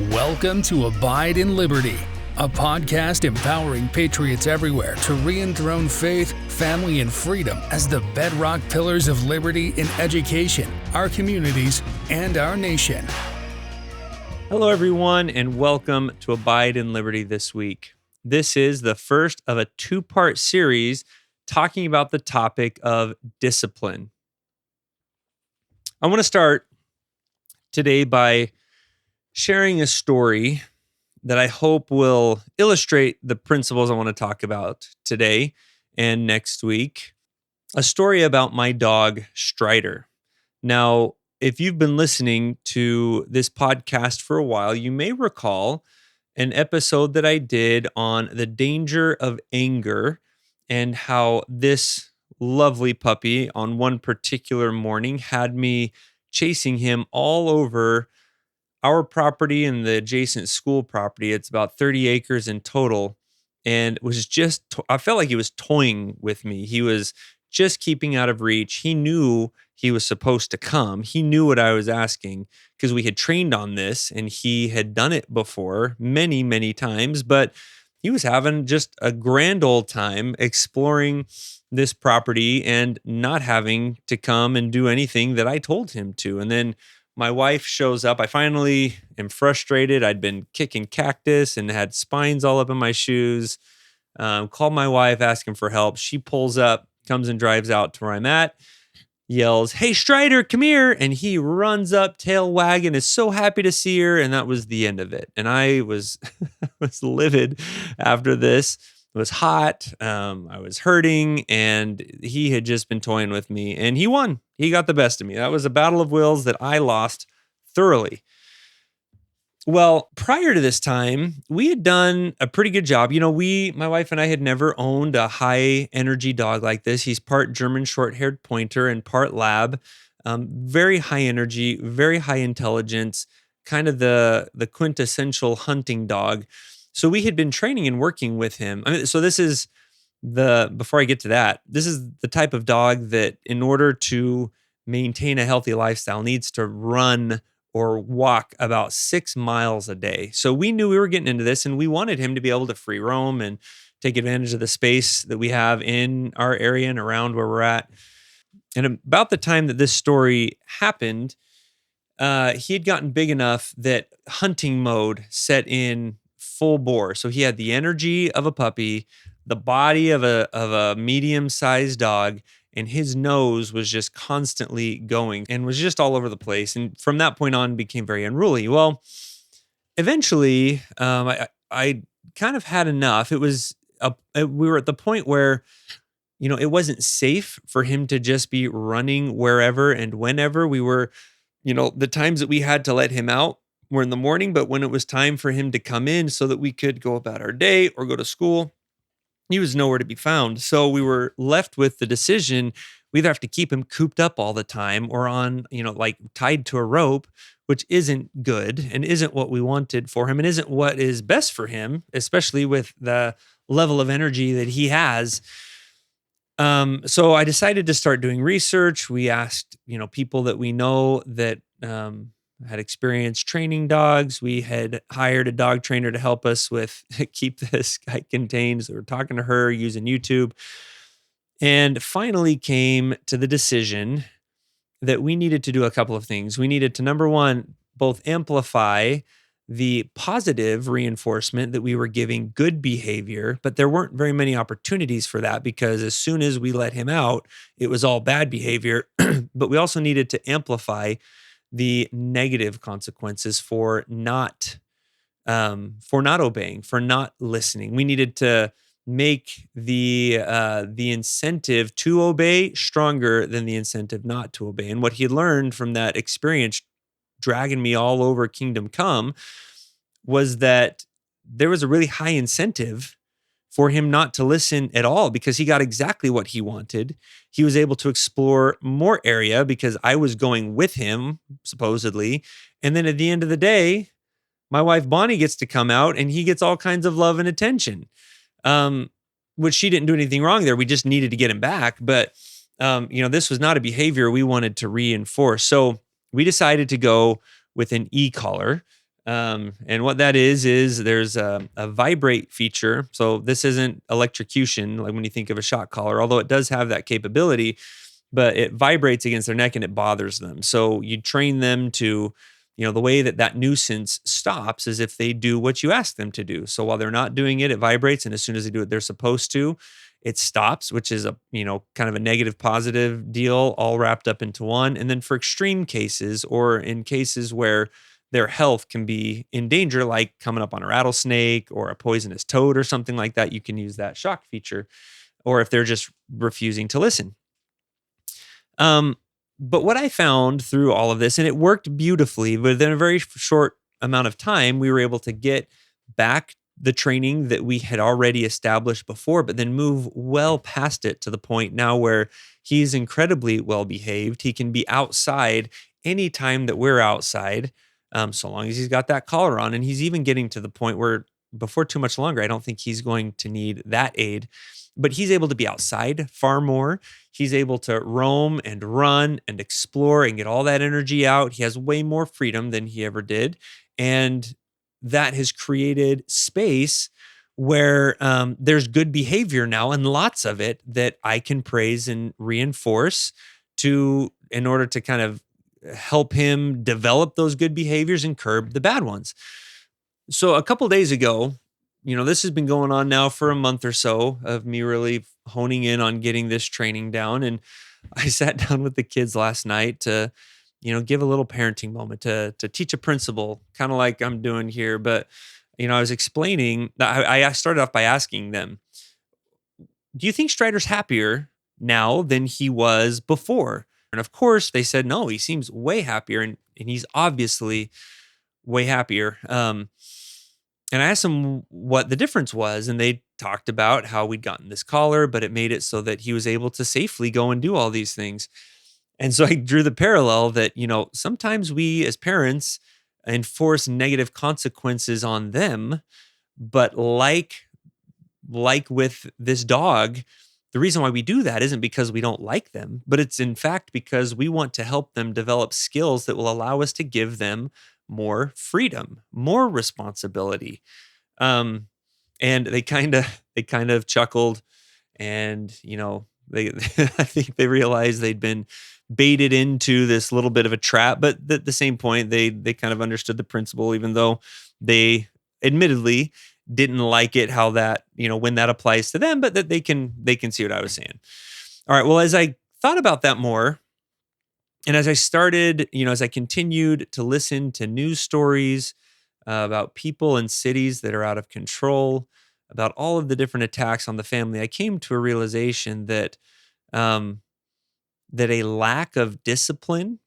Welcome to Abide in Liberty, a podcast empowering patriots everywhere to re-enthrone faith, family, and freedom as the bedrock pillars of liberty in education, our communities, and our nation. Hello, everyone, and welcome to Abide in Liberty this week. This is the first of a two-part series talking about the topic of discipline. I want to start today by sharing a story that I hope will illustrate the principles I want to talk about today and next week. A story about my dog, Strider. Now, if you've been listening to this podcast for a while, you may recall an episode that I did on the danger of anger and how this lovely puppy on one particular morning had me chasing him all over our property and the adjacent school property. It's about 30 acres in total. And was just, I felt like he was toying with me. He was just keeping out of reach. He knew he was supposed to come. He knew what I was asking because we had trained on this and he had done it before many, many times. But he was having just a grand old time exploring this property and not having to come and do anything that I told him to. And then my wife shows up. I finally am frustrated. I'd been kicking cactus and had spines all up in my shoes. Called my wife asking for help. She pulls up, comes and drives out to where I'm at, yells, "Hey, Strider, come here." And he runs up, tail wagging, is so happy to see her. And that was the end of it. And I was, was livid after this. It was hot. I was hurting, and he had just been toying with me, and he won. He got the best of me. That was a battle of wills that I lost thoroughly. Well, prior to this time, we had done a pretty good job. You know, my wife and I had never owned a high energy dog like this. He's part German short-haired pointer and part lab. Very high energy, very high intelligence, kind of the quintessential hunting dog. So we had been training and working with him. So this is before I get to that, this is the type of dog that in order to maintain a healthy lifestyle needs to run or walk about 6 miles a day. So we knew we were getting into this and we wanted him to be able to free roam and take advantage of the space that we have in our area and around where we're at. And about the time that this story happened, he had gotten big enough that hunting mode set in full bore. So he had the energy of a puppy, the body of a medium-sized dog, and his nose was just constantly going and was just all over the place. And from that point on, became very unruly. Well, eventually, I kind of had enough. We were at the point where, you know, it wasn't safe for him to just be running wherever and whenever. We were, you know, the times that we had to let him out were in the morning, but when it was time for him to come in so that we could go about our day or go to school, he was nowhere to be found. So we were left with the decision, we either have to keep him cooped up all the time or on, you know, like tied to a rope, which isn't good and isn't what we wanted for him and isn't what is best for him, especially with the level of energy that he has. So I decided to start doing research. We asked, you know, people that we know that had experience training dogs. We had hired a dog trainer to help us with keep this guy contained. So we're talking to her using YouTube, and finally came to the decision that we needed to do a couple of things. We needed to, number one, both amplify the positive reinforcement that we were giving good behavior, but there weren't very many opportunities for that because as soon as we let him out, it was all bad behavior. But we also needed to amplify the negative consequences for not obeying, for not listening. We needed to make the incentive to obey stronger than the incentive not to obey. And what he learned from that experience, dragging me all over Kingdom Come, was that there was a really high incentive for him not to listen at all because he got exactly what he wanted. He was able to explore more area because I was going with him, supposedly. And then at the end of the day, my wife Bonnie gets to come out and he gets all kinds of love and attention, which she didn't do anything wrong there. We just needed to get him back. But, you know, this was not a behavior we wanted to reinforce. So we decided to go with an e-collar. And what that is there's a vibrate feature. So this isn't electrocution, like when you think of a shock collar, although it does have that capability, but it vibrates against their neck and it bothers them. So you train them to, the way that nuisance stops is if they do what you ask them to do. So while they're not doing it, it vibrates. And as soon as they do what they're supposed to, it stops, which is a, kind of a negative positive deal all wrapped up into one. And then for extreme cases or in cases where their health can be in danger, like coming up on a rattlesnake or a poisonous toad or something like that, you can use that shock feature. Or if they're just refusing to listen. But what I found through all of this, and it worked beautifully, within a very short amount of time, we were able to get back the training that we had already established before, but then move well past it to the point now where he's incredibly well behaved. He can be outside anytime that we're outside, so long as he's got that collar on. And he's even getting to the point where before too much longer, I don't think he's going to need that aid. But he's able to be outside far more. He's able to roam and run and explore and get all that energy out. He has way more freedom than he ever did. And that has created space where there's good behavior now, and lots of it that I can praise and reinforce in order to kind of help him develop those good behaviors and curb the bad ones. So a couple days ago, this has been going on now for a month or so of me really honing in on getting this training down. And I sat down with the kids last night to, give a little parenting moment to teach a principle, kind of like I'm doing here. But, I was explaining that I started off by asking them, do you think Strider's happier now than he was before? And of course they said, no, he seems way happier. And he's obviously way happier. And I asked them what the difference was, and they talked about how we'd gotten this collar, but it made it so that he was able to safely go and do all these things. And so I drew the parallel that, sometimes we as parents enforce negative consequences on them, but like with this dog, the reason why we do that isn't because we don't like them, but it's in fact because we want to help them develop skills that will allow us to give them more freedom, more responsibility. And they kind of chuckled, and they I think they realized they'd been baited into this little bit of a trap. But at the same point, they kind of understood the principle, even though they admittedly didn't like it how that when that applies to them, but that they can see what I was saying. All right. Well, as I thought about that more, and as I started, as I continued to listen to news stories about people in cities that are out of control, about all of the different attacks on the family, I came to a realization that that a lack of discipline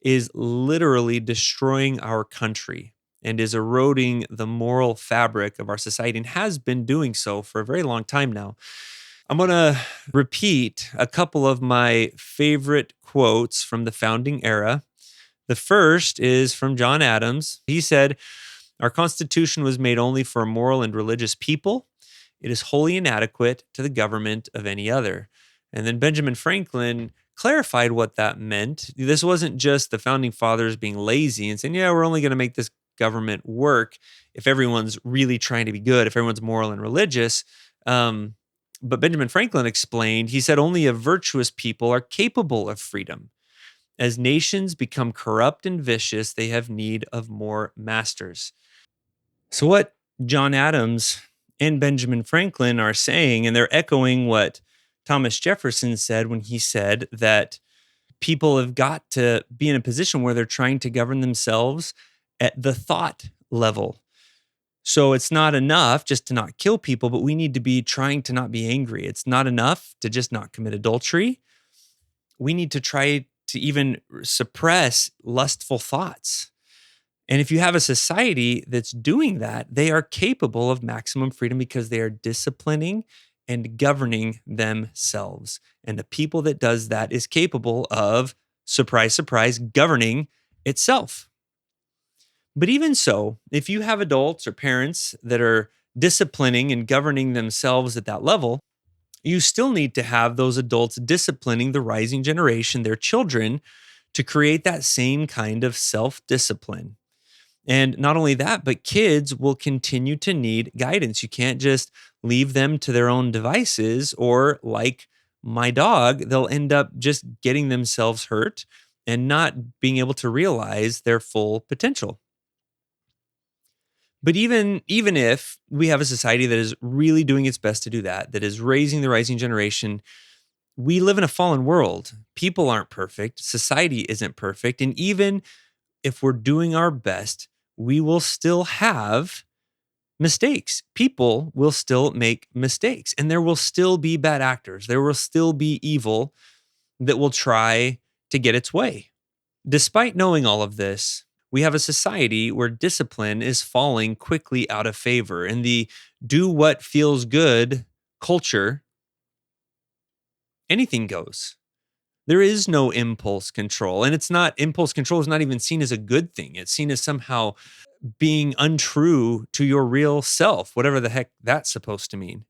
is literally destroying our country and is eroding the moral fabric of our society, and has been doing so for a very long time now. I'm going to repeat a couple of my favorite quotes from the founding era. The first is from John Adams. He said, "Our Constitution was made only for a moral and religious people. It is wholly inadequate to the government of any other." And then Benjamin Franklin clarified what that meant. This wasn't just the founding fathers being lazy and saying, yeah, we're only going to make this government work if everyone's really trying to be good, if everyone's moral and religious. But Benjamin Franklin explained, he said, only a virtuous people are capable of freedom. As nations become corrupt and vicious, they have need of more masters. So what John Adams and Benjamin Franklin are saying, and they're echoing what Thomas Jefferson said when he said that people have got to be in a position where they're trying to govern themselves at the thought level. So it's not enough just to not kill people, but we need to be trying to not be angry. It's not enough to just not commit adultery. We need to try to even suppress lustful thoughts. And if you have a society that's doing that, they are capable of maximum freedom because they are disciplining and governing themselves. And the people that does that is capable of, surprise, surprise, governing itself. But even so, if you have adults or parents that are disciplining and governing themselves at that level, you still need to have those adults disciplining the rising generation, their children, to create that same kind of self-discipline. And not only that, but kids will continue to need guidance. You can't just leave them to their own devices, or like my dog, they'll end up just getting themselves hurt and not being able to realize their full potential. But even if we have a society that is really doing its best to do that, that is raising the rising generation, we live in a fallen world. People aren't perfect. Society isn't perfect. And even if we're doing our best, we will still have mistakes. People will still make mistakes, and there will still be bad actors. There will still be evil that will try to get its way. Despite knowing all of this, we have a society where discipline is falling quickly out of favor. In the do what feels good culture, anything goes. There is no impulse control. And impulse control is not even seen as a good thing. It's seen as somehow being untrue to your real self, whatever the heck that's supposed to mean.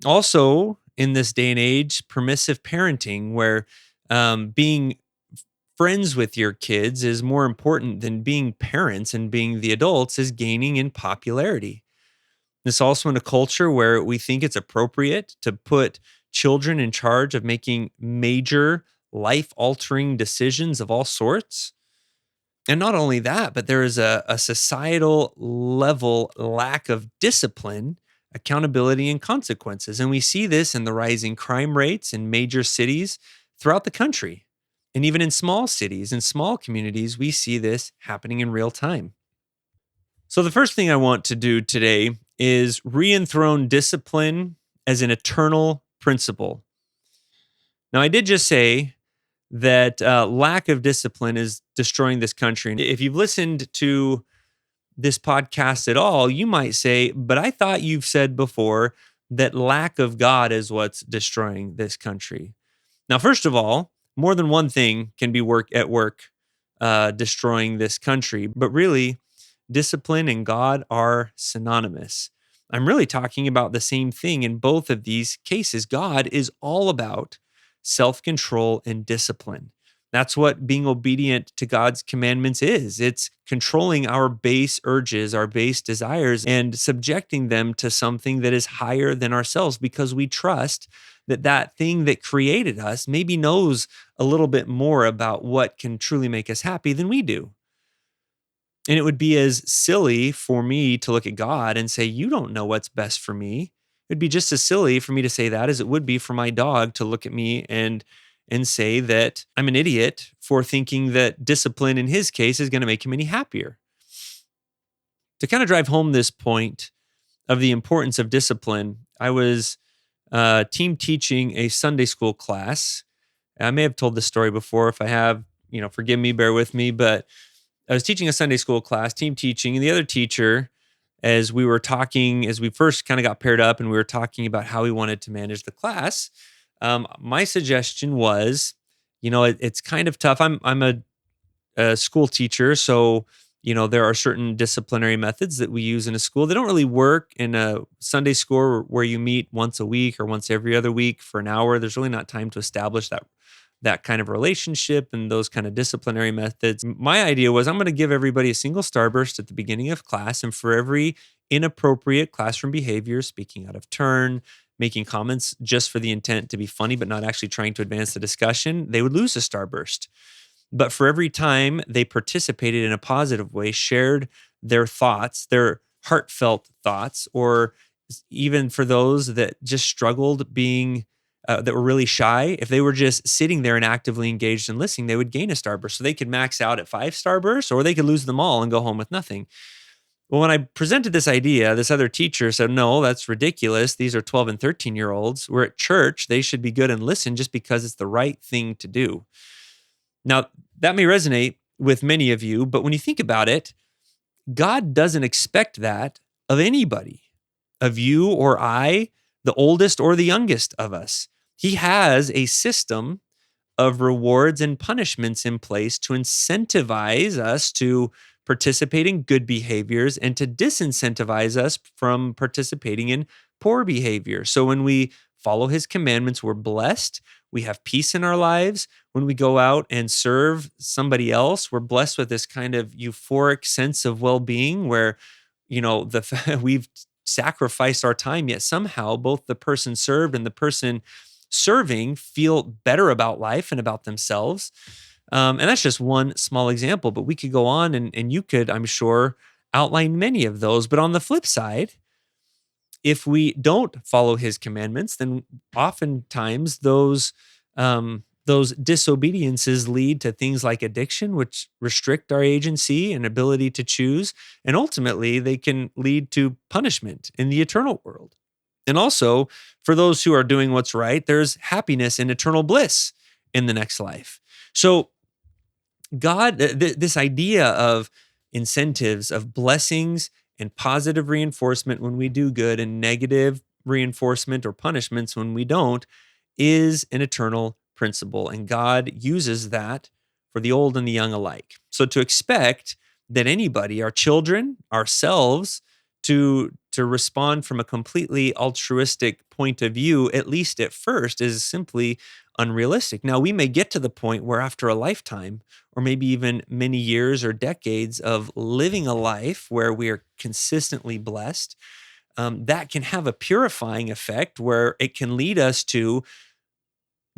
Also, in this day and age, permissive parenting, where being friends with your kids is more important than being parents and being the adults, is gaining in popularity. This also in a culture where we think it's appropriate to put children in charge of making major life-altering decisions of all sorts. And not only that, but there is a societal level lack of discipline, accountability, and consequences. And we see this in the rising crime rates in major cities throughout the country. And even in small cities and small communities, we see this happening in real time. So the first thing I want to do today is re-enthrone discipline as an eternal principle. Now, I did just say that lack of discipline is destroying this country. And if you've listened to this podcast at all, you might say, but I thought you've said before that lack of God is what's destroying this country. Now, first of all, more than one thing can be at work destroying this country, but really, discipline and God are synonymous. I'm really talking about the same thing in both of these cases. God is all about self-control and discipline. That's what being obedient to God's commandments is. It's controlling our base urges, our base desires, and subjecting them to something that is higher than ourselves, because we trust that thing that created us maybe knows a little bit more about what can truly make us happy than we do. And it would be as silly for me to look at God and say, you don't know what's best for me. It'd be just as silly for me to say that as it would be for my dog to look at me and say that I'm an idiot for thinking that discipline in his case is going to make him any happier. To kind of drive home this point of the importance of discipline, I was team teaching a Sunday school class. I may have told this story before. If I have, forgive me, bear with me, but I was teaching a Sunday school class, team teaching, and the other teacher, as we first kind of got paired up and we were talking about how we wanted to manage the class, my suggestion was, it's kind of tough. I'm a school teacher, so there are certain disciplinary methods that we use in a school. They don't really work in a Sunday school where you meet once a week or once every other week for an hour. There's really not time to establish that kind of relationship and those kind of disciplinary methods. My idea was I'm going to give everybody a single starburst at the beginning of class, and for every inappropriate classroom behavior, speaking out of turn, making comments just for the intent to be funny but not actually trying to advance the discussion, they would lose a starburst. But for every time they participated in a positive way, shared their thoughts, their heartfelt thoughts, or even for those that just struggled being that were really shy, if they were just sitting there and actively engaged and listening, they would gain a starburst. So they could max out at 5 starbursts, or they could lose them all and go home with nothing. Well, when I presented this idea, this other teacher said, no, that's ridiculous. These are 12 and 13-year-olds. We're at church. They should be good and listen just because it's the right thing to do. Now, that may resonate with many of you, but when you think about it, God doesn't expect that of anybody, of you or I, the oldest or the youngest of us. He has a system of rewards and punishments in place to incentivize us to participate in good behaviors and to disincentivize us from participating in poor behavior. So when we follow his commandments, we're blessed. We have peace in our lives. When we go out and serve somebody else, we're blessed with this kind of euphoric sense of well-being where, we've sacrificed our time, yet somehow both the person served and the person serving feel better about life and about themselves. And that's just one small example, but we could go on and you could, I'm sure, outline many of those. But on the flip side, if we don't follow his commandments, then oftentimes those disobediences lead to things like addiction, which restrict our agency and ability to choose. And ultimately, they can lead to punishment in the eternal world. And also, for those who are doing what's right, there's happiness and eternal bliss in the next life. So God, this idea of incentives, of blessings and positive reinforcement when we do good and negative reinforcement or punishments when we don't, is an eternal principle. And God uses that for the old and the young alike. So to expect that anybody, our children, ourselves, to respond from a completely altruistic point of view, at least at first, is simply unrealistic. Now, we may get to the point where after a lifetime, or maybe even many years or decades of living a life where we are consistently blessed, that can have a purifying effect where it can lead us to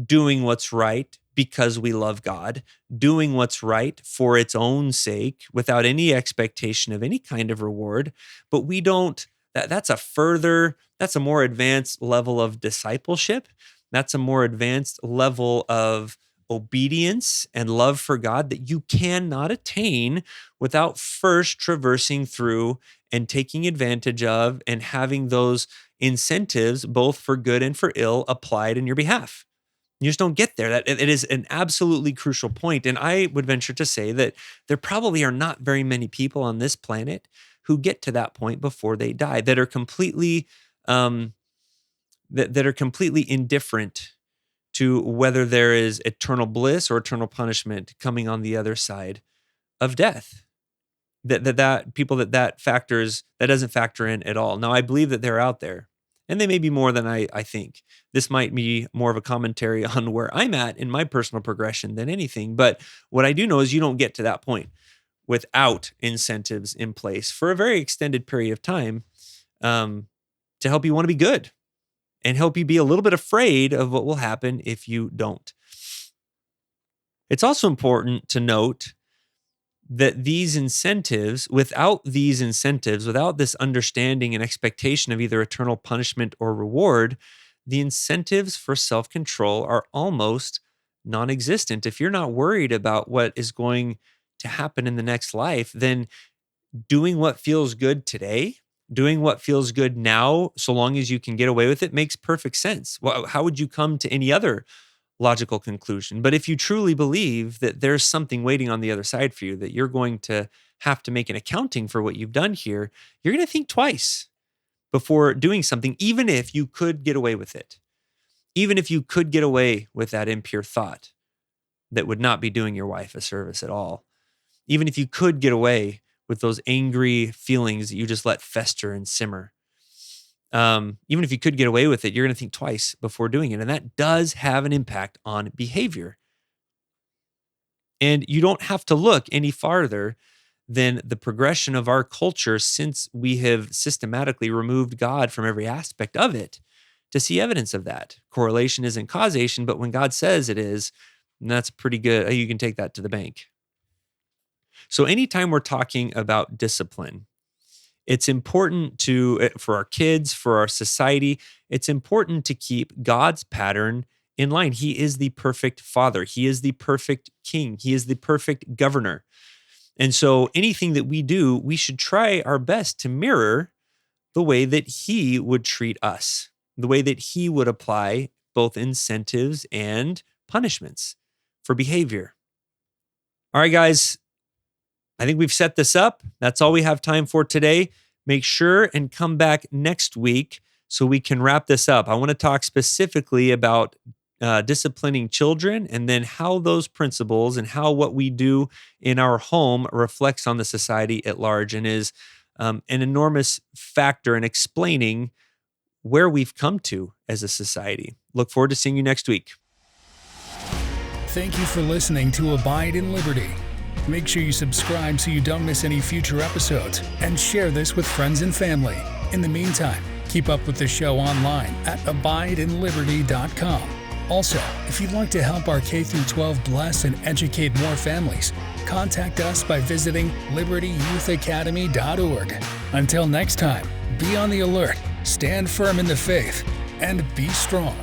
doing what's right because we love God, doing what's right for its own sake without any expectation of any kind of reward. But we don't, that's a more advanced level of discipleship. That's a more advanced level of obedience and love for God that you cannot attain without first traversing through and taking advantage of and having those incentives, both for good and for ill, applied in your behalf. You just don't get there. That it is an absolutely crucial point. And I would venture to say that there probably are not very many people on this planet who get to that point before they die, that are completely that are completely indifferent to whether there is eternal bliss or eternal punishment coming on the other side of death. That people that doesn't factor in at all. Now, I believe that they're out there. And they may be more than I think. This might be more of a commentary on where I'm at in my personal progression than anything. But what I do know is you don't get to that point without incentives in place for a very extended period of time to help you want to be good and help you be a little bit afraid of what will happen if you don't. It's also important to note that without this understanding and expectation of either eternal punishment or reward, the incentives for self-control are almost non-existent. If you're not worried about what is going to happen in the next life, then doing what feels good today, doing what feels good now, so long as you can get away with it, makes perfect sense. Well, how would you come to any other logical conclusion? But if you truly believe that there's something waiting on the other side for you, that you're going to have to make an accounting for what you've done here, you're going to think twice before doing something, even if you could get away with it. Even if you could get away with that impure thought that would not be doing your wife a service at all. Even if you could get away with those angry feelings that you just let fester and simmer. Even if you could get away with it, you're going to think twice before doing it. And that does have an impact on behavior. And you don't have to look any farther than the progression of our culture since we have systematically removed God from every aspect of it to see evidence of that. Correlation isn't causation, but when God says it is, that's pretty good. You can take that to the bank. So anytime we're talking about discipline, it's important for our kids, for our society, it's important to keep God's pattern in line. He is the perfect father. He is the perfect king. He is the perfect governor. And so anything that we do, we should try our best to mirror the way that he would treat us, the way that he would apply both incentives and punishments for behavior. All right, guys, I think we've set this up. That's all we have time for today. Make sure and come back next week so we can wrap this up. I want to talk specifically about disciplining children and then how those principles and how what we do in our home reflects on the society at large and is an enormous factor in explaining where we've come to as a society. Look forward to seeing you next week. Thank you for listening to Abide in Liberty. Make sure you subscribe so you don't miss any future episodes, and share this with friends and family. In the meantime, keep up with the show online at abideinliberty.com. Also, if you'd like to help our K-12 bless and educate more families, contact us by visiting libertyyouthacademy.org. Until next time, be on the alert, stand firm in the faith, and be strong.